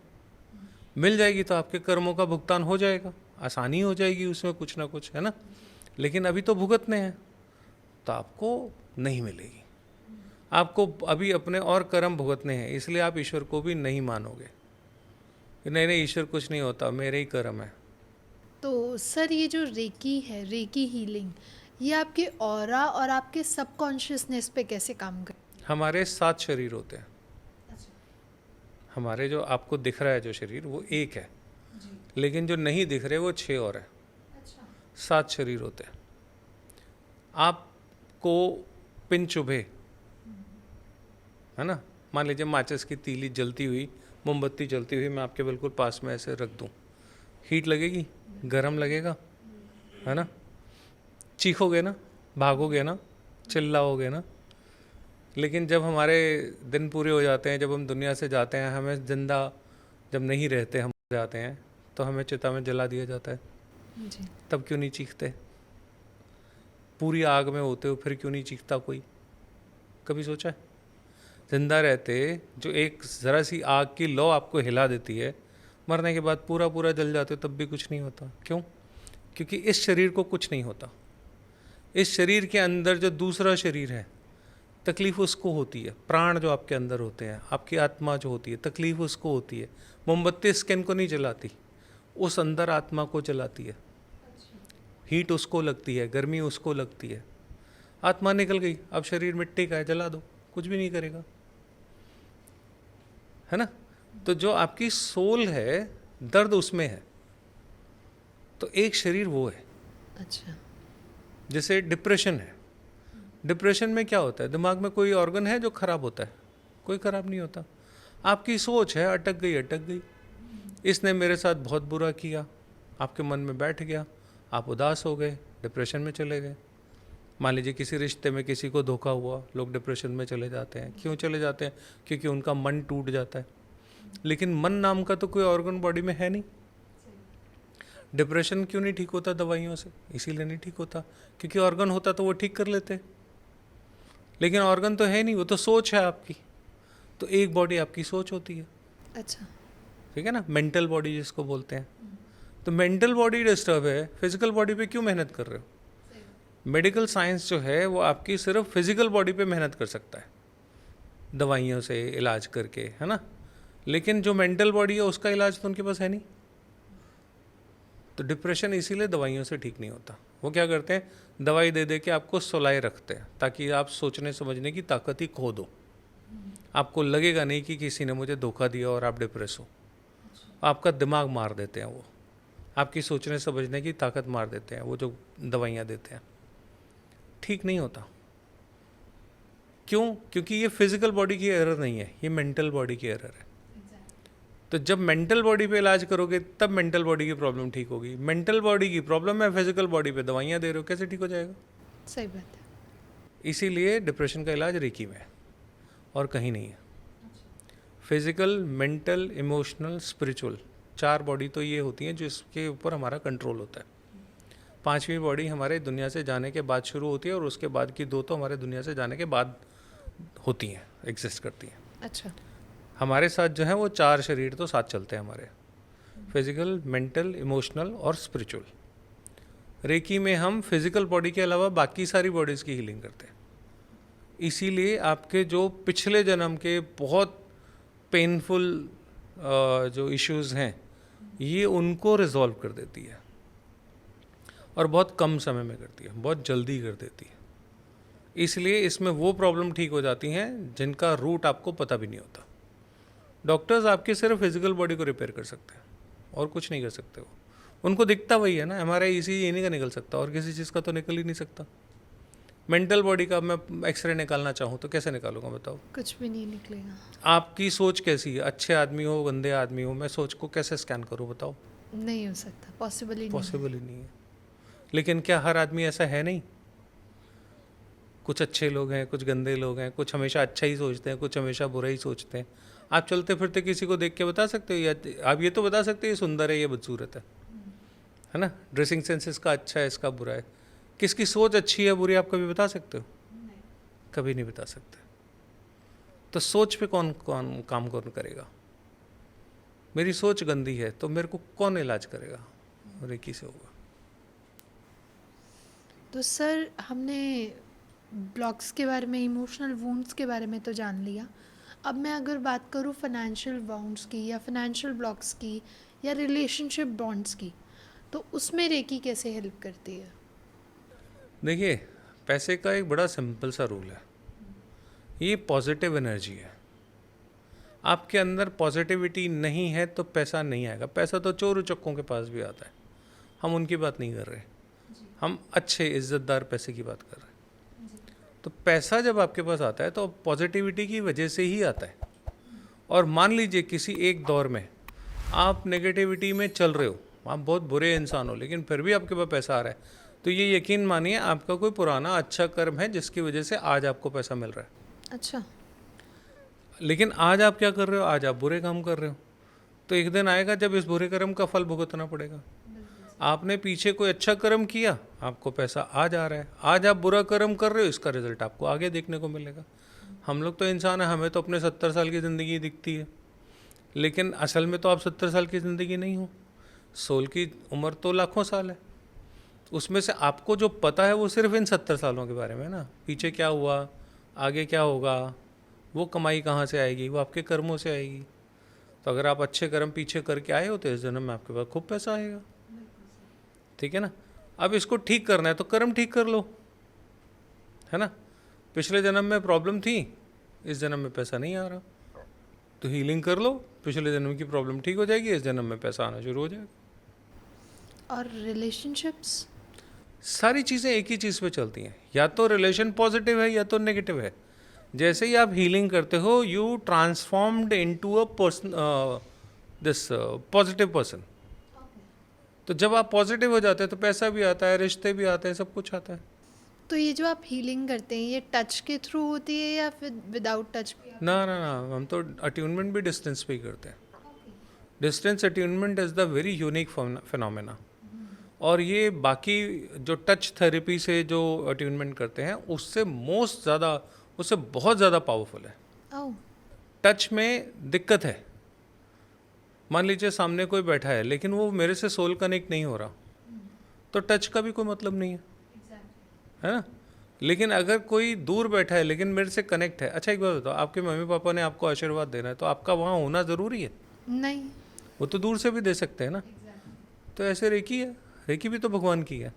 मिल जाएगी तो आपके कर्मों का भुगतान हो जाएगा, आसानी हो जाएगी उसमें कुछ ना कुछ, है ना। लेकिन अभी तो भुगतने हैं तो आपको नहीं मिलेगी। आपको अभी अपने और कर्म भुगतने हैं, इसलिए आप ईश्वर को भी नहीं मानोगे। नहीं नहीं, ईश्वर कुछ नहीं होता, मेरे ही कर्म है। तो सर ये जो रेकी है, रेकी हीलिंग, ये आपके ऑरा और आपके सबकॉन्शियसनेस पे कैसे काम कर? हमारे 7 शरीर होते हैं। हमारे जो आपको दिख रहा है जो शरीर वो एक है, लेकिन जो नहीं दिख रहे वो 6 और है। 7 शरीर होते हैं। आपको पिन चुभे, है ना, मान लीजिए माचिस की तीली जलती हुई, मोमबत्ती जलती हुई मैं आपके बिल्कुल पास में ऐसे रख दूं, हीट लगेगी, गरम लगेगा, है ना। चीखोगे ना, भागोगे ना, चिल्लाओगे ना। लेकिन जब हमारे दिन पूरे हो जाते हैं, जब हम दुनिया से जाते हैं, हमें जिंदा जब नहीं रहते, हम जाते हैं तो हमें चिता में जला दिया जाता है जी। तब क्यों नहीं चीखते? पूरी आग में होते हो फिर क्यों नहीं चीखता कोई? कभी सोचा है? जिंदा रहते जो एक ज़रा सी आग की लौ आपको हिला देती है, मरने के बाद पूरा पूरा जल जाते हो तब भी कुछ नहीं होता। क्यों? क्योंकि इस शरीर को कुछ नहीं होता। इस शरीर के अंदर जो दूसरा शरीर है, तकलीफ उसको होती है। प्राण जो आपके अंदर होते हैं, आपकी आत्मा जो होती है, तकलीफ उसको होती है। मोमबत्ती स्किन को नहीं जलाती, उस अंदर आत्मा को जलाती है। हीट उसको लगती है, गर्मी उसको लगती है। आत्मा निकल गई, अब शरीर मिट्टी का है, जला दो, कुछ भी नहीं करेगा, है ना। तो जो आपकी सोल है, दर्द उसमें है। तो एक शरीर वो है। अच्छा। जैसे डिप्रेशन है, डिप्रेशन में क्या होता है, दिमाग में कोई ऑर्गन है जो खराब होता है? कोई खराब नहीं होता। आपकी सोच है, अटक गई अटक गई, इसने मेरे साथ बहुत बुरा किया, आपके मन में बैठ गया, आप उदास हो गए, डिप्रेशन में चले गए। मान लीजिए किसी रिश्ते में किसी को धोखा हुआ, लोग डिप्रेशन में चले जाते हैं। क्यों चले जाते हैं? क्योंकि उनका मन टूट जाता है। लेकिन मन नाम का तो कोई ऑर्गन बॉडी में है नहीं। डिप्रेशन क्यों नहीं ठीक होता दवाइयों से? इसीलिए नहीं ठीक होता क्योंकि ऑर्गन होता तो वो ठीक कर लेते, लेकिन ऑर्गन तो है नहीं, वो तो सोच है आपकी। तो एक बॉडी आपकी सोच होती है। अच्छा। ठीक है ना, मेंटल बॉडी जिसको बोलते हैं। तो मेंटल बॉडी डिस्टर्ब है, फिजिकल बॉडी पे क्यों मेहनत कर रहे हो? मेडिकल साइंस जो है वो आपकी सिर्फ फिजिकल बॉडी पे मेहनत कर सकता है दवाइयों से इलाज करके, है ना। लेकिन जो मेंटल बॉडी है उसका इलाज तो उनके पास है नहीं। तो डिप्रेशन इसीलिए दवाइयों से ठीक नहीं होता। वो क्या करते हैं, दवाई दे दे के आपको सुलाए रखते हैं ताकि आप सोचने समझने की ताकत ही खो दो। आपको लगेगा नहीं कि किसी ने मुझे धोखा दिया और आप डिप्रेस हो। आपका दिमाग मार देते हैं वो, आपकी सोचने समझने की ताकत मार देते हैं वो जो दवाइयाँ देते हैं। ठीक नहीं होता। क्यों? क्योंकि ये फिजिकल बॉडी की एरर नहीं है, ये मेंटल बॉडी की एरर है। तो जब मेंटल बॉडी पे इलाज करोगे तब मेंटल बॉडी की प्रॉब्लम ठीक होगी। मेंटल बॉडी की प्रॉब्लम है, फिजिकल बॉडी पे दवाइयाँ दे रहे हो, कैसे ठीक हो जाएगा? सही बात है। इसीलिए डिप्रेशन का इलाज रेकी में है और कहीं नहीं है। Physical, mental, emotional, spiritual, 4 body तो ये होती हैं जिसके ऊपर हमारा कंट्रोल होता है। 5वीं बॉडी हमारे दुनिया से जाने के बाद शुरू होती है और उसके बाद की 2 तो हमारे दुनिया से जाने के बाद होती हैं, एग्जिस्ट करती हैं। अच्छा। हमारे साथ जो है वो 4 शरीर तो साथ चलते हैं हमारे, फिजिकल, मेंटल, इमोशनल और स्पिरिचुअल। रेकी में हम फिजिकल बॉडी के अलावा बाकी सारी बॉडीज़ की हीलिंग करते हैं। इसीलिए आपके जो पिछले जन्म के बहुत पेनफुल जो इश्यूज़ हैं ये उनको रिजॉल्व कर देती है और बहुत कम समय में करती है, बहुत जल्दी कर देती है। इसलिए इसमें वो प्रॉब्लम ठीक हो जाती हैं जिनका रूट आपको पता भी नहीं होता। डॉक्टर्स आपकी सिर्फ फिजिकल बॉडी को रिपेयर कर सकते हैं और कुछ नहीं कर सकते। वो उनको दिखता वही है ना, MRI ECG ये नहीं का निकल सकता और किसी चीज़ का तो निकल ही नहीं सकता। मेंटल बॉडी का मैं एक्सरे निकालना चाहूँ तो कैसे निकालूंगा बताओ? कुछ भी नहीं निकलेगा। आपकी सोच कैसी है, अच्छे आदमी हो गंदे आदमी हो, मैं सोच को कैसे स्कैन करूँ बताओ? नहीं हो सकता, पॉसिबल ही नहीं। पॉसिबल ही नहीं है। लेकिन क्या हर आदमी ऐसा है? नहीं, कुछ अच्छे लोग हैं, कुछ गंदे लोग हैं, कुछ हमेशा अच्छा ही सोचते हैं, कुछ हमेशा बुरा ही सोचते हैं। आप चलते फिरते किसी को देख के बता सकते हो, या आप ये तो बता सकते हो ये सुंदर है, ये बदसूरत है ना? ड्रेसिंग सेंस इसका अच्छा है, इसका बुरा है। किसकी सोच अच्छी है बुरी आप कभी बता सकते हो? कभी नहीं बता सकते। तो सोच पे कौन काम कौन करेगा? मेरी सोच गंदी है तो मेरे को कौन इलाज करेगा? रेकी से होगा। तो सर हमने ब्लॉक्स के बारे में, इमोशनल वुंड्स के बारे में तो जान लिया। अब मैं अगर बात करूँ फाइनेंशियल वुंड्स की या फाइनेंशियल ब्लॉक्स की या रिलेशनशिप बॉन्ड्स की, तो उसमें रेकी कैसे हेल्प करती है? देखिए, पैसे का एक बड़ा सिंपल सा रूल है, ये पॉजिटिव एनर्जी है। आपके अंदर पॉजिटिविटी नहीं है तो पैसा नहीं आएगा। पैसा तो चोर उचक्कों के पास भी आता है, हम उनकी बात नहीं कर रहे, हम अच्छे इज्जतदार पैसे की बात कर रहे हैं। तो पैसा जब आपके पास आता है तो पॉजिटिविटी की वजह से ही आता है। और मान लीजिए किसी एक दौर में आप नेगेटिविटी में चल रहे हो, आप बहुत बुरे इंसान हो, लेकिन फिर भी आपके पास पैसा आ रहा है, तो ये यकीन मानिए आपका कोई पुराना अच्छा कर्म है जिसकी वजह से आज आपको पैसा मिल रहा है। अच्छा। लेकिन आज आप क्या कर रहे हो? आज आप बुरे काम कर रहे हो, तो एक दिन आएगा जब इस बुरे कर्म का फल भुगतना पड़ेगा। आपने पीछे कोई अच्छा कर्म किया, आपको पैसा आ जा रहा है। आज आप बुरा कर्म कर रहे हो, इसका रिजल्ट आपको आगे देखने को मिलेगा। हम लोग तो इंसान है, हमें तो अपने 70 साल की ज़िंदगी दिखती है, लेकिन असल में तो आप 70 साल की ज़िंदगी नहीं हो। सोल की उम्र तो लाखों साल है। उसमें से आपको जो पता है वो सिर्फ इन 70 सालों के बारे में है ना। पीछे क्या हुआ, आगे क्या होगा, वो कमाई कहाँ से आएगी? वो आपके कर्मों से आएगी। तो अगर आप अच्छे कर्म पीछे करके आए हो तो इस जन्म में आपके पास खूब पैसा आएगा। ठीक है ना? अब इसको ठीक करना है तो कर्म ठीक कर लो, है ना? पिछले जन्म में प्रॉब्लम थी, इस जन्म में पैसा नहीं आ रहा, तो हीलिंग कर लो, पिछले जन्म की प्रॉब्लम ठीक हो जाएगी, इस जन्म में पैसा आना शुरू हो जाएगा। और रिलेशनशिप्स, सारी चीज़ें एक ही चीज़ पे चलती हैं, या तो रिलेशन पॉजिटिव है या तो नेगेटिव है। जैसे ही आप हीलिंग करते हो, you transformed into a person, this positive person. तो जब आप पॉजिटिव हो जाते हैं तो पैसा भी आता है, रिश्ते भी आते हैं, सब कुछ आता है। तो ये जो आप हीलिंग करते हैं ये टच के थ्रू होती है या फिर विदाउट टच? ना ना ना, हम तो अट्यूनमेंट भी डिस्टेंस पे ही करते हैं। Distance attunement is the very unique phenomena. और ये बाकी जो टच थेरेपी से जो अट्यूनमेंट करते हैं उससे उससे बहुत ज़्यादा पावरफुल है। ओह। टच में दिक्कत है, मान लीजिए सामने कोई बैठा है लेकिन वो मेरे से सोल कनेक्ट नहीं हो रहा, तो टच का भी कोई मतलब नहीं है ना? लेकिन अगर कोई दूर बैठा है लेकिन मेरे से कनेक्ट है, अच्छा एक बात बताओ, आपके मम्मी पापा ने आपको आशीर्वाद देना है तो आपका वहाँ होना ज़रूरी है? नहीं। वो तो दूर से भी दे सकते हैं ना। तो ऐसे रेकी है, रेकी भी तो भगवान की है।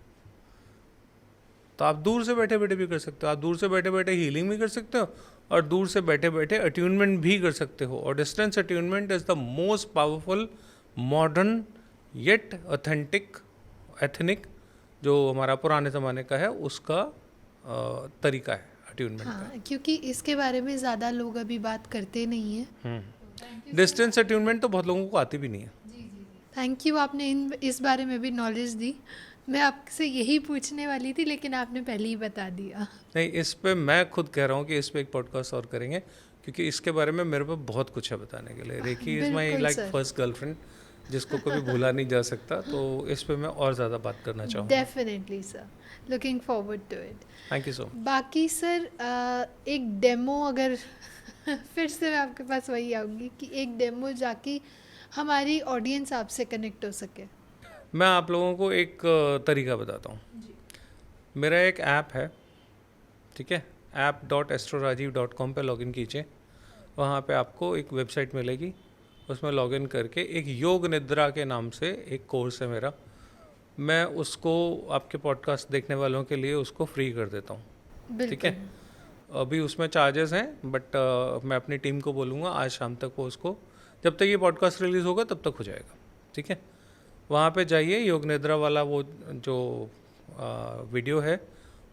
तो आप दूर से बैठे बैठे भी कर सकते हो, आप दूर से बैठे बैठे हीलिंग भी कर सकते हो और दूर से बैठे बैठे अट्यूनमेंट भी कर सकते हो। और distance attunement is the most powerful modern yet authentic ethnic जो हमारा पुराने ज़माने का है उसका तरीका है अट्यूनमेंट का। हाँ, क्योंकि इसके बारे में ज़्यादा लोग अभी बात करते नहीं हैं। डिस्टेंस अट्यूनमेंट तो बहुत लोगों को आती भी नहीं है। थैंक यू, आपने इस बारे में भी नॉलेज दी। मैं आपसे यही पूछने वाली थी लेकिन आपने पहले ही बता दिया। नहीं, इस पे मैं खुद कह रहा हूँ कि इस पे एक पॉडकास्ट और करेंगे क्योंकि इसके बारे में मेरे पे बहुत कुछ है बताने के लिए। रेकी इज़ माई बिल्कुल लाइक सर। फर्स्ट गर्लफ्रेंड जिसको कभी भूला नहीं जा सकता, तो इस पे मैं और ज़्यादा बात करना चाहूँगा। Definitely sir, looking forward to it. Thank you so much. बाकी सर एक डेमो अगर फिर से मैं आपके पास वही आऊँगी कि एक डेमो जाके हमारी ऑडियंस आपसे कनेक्ट हो सके। मैं आप लोगों को एक तरीका बताता हूँ। मेरा एक ऐप है, ठीक है, app.astrorajiv.com पे लॉगिन कीजिए। वहाँ पे आपको एक वेबसाइट मिलेगी, उसमें लॉगिन करके एक योग निद्रा के नाम से एक कोर्स है मेरा। मैं उसको आपके पॉडकास्ट देखने वालों के लिए उसको फ्री कर देता हूँ, ठीक है। अभी उसमें चार्जेस हैं बट मैं अपनी टीम को बोलूँगा आज शाम तक वो उसको, जब तक ये पॉडकास्ट रिलीज़ होगा तब तक हो जाएगा, ठीक है। वहाँ पे जाइए, योग निद्रा वाला वो जो वीडियो है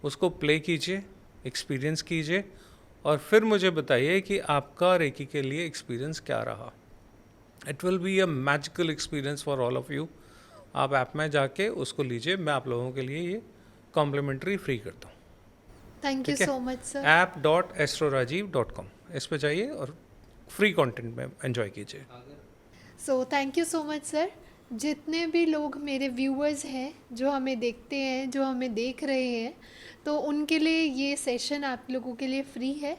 उसको प्ले कीजिए, एक्सपीरियंस कीजिए और फिर मुझे बताइए कि आपका रेकी के लिए एक्सपीरियंस क्या रहा। It will be a magical experience for all of you. आप ऐप में जाके उसको लीजिए, मैं आप लोगों के लिए ये कॉम्प्लीमेंट्री फ्री करता हूँ। थैंक यू ठीक है। सो मच सर। app.astrorajiv.com इस पे जाइए और फ्री कंटेंट में एंजॉय कीजिए। So thank you so much sir. जितने भी लोग मेरे व्यूअर्स हैं जो हमें देखते हैं, जो हमें देख रहे हैं, तो उनके लिए ये सेशन आप लोगों के लिए फ्री है।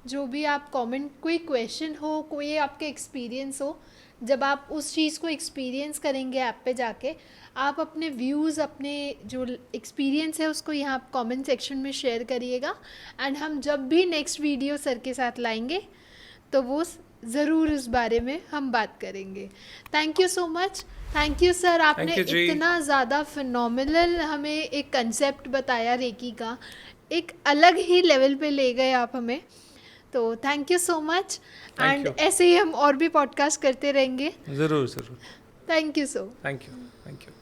जो भी आप कमेंट, कोई क्वेश्चन हो, कोई आपके एक्सपीरियंस हो, जब आप उस चीज़ को एक्सपीरियंस करेंगे ऐप पे जाके, आप अपने व्यूज़, अपने जो एक्सपीरियंस है उसको यहाँ कमेंट सेक्शन में शेयर करिएगा। एंड हम जब भी नेक्स्ट वीडियो सर के साथ लाएंगे तो वो ज़रूर उस बारे में हम बात करेंगे। Thank you so much. Thank you sir, आपने you जी। इतना ज़्यादा फिनोमिनल हमें एक कंसेप्ट बताया रेकी का, एक अलग ही लेवल पे ले गए आप हमें। तो thank you so much. Thank and you। ऐसे ही हम और भी पॉडकास्ट करते रहेंगे। ज़रूर ज़रूर। Thank you so. Thank you. Thank you.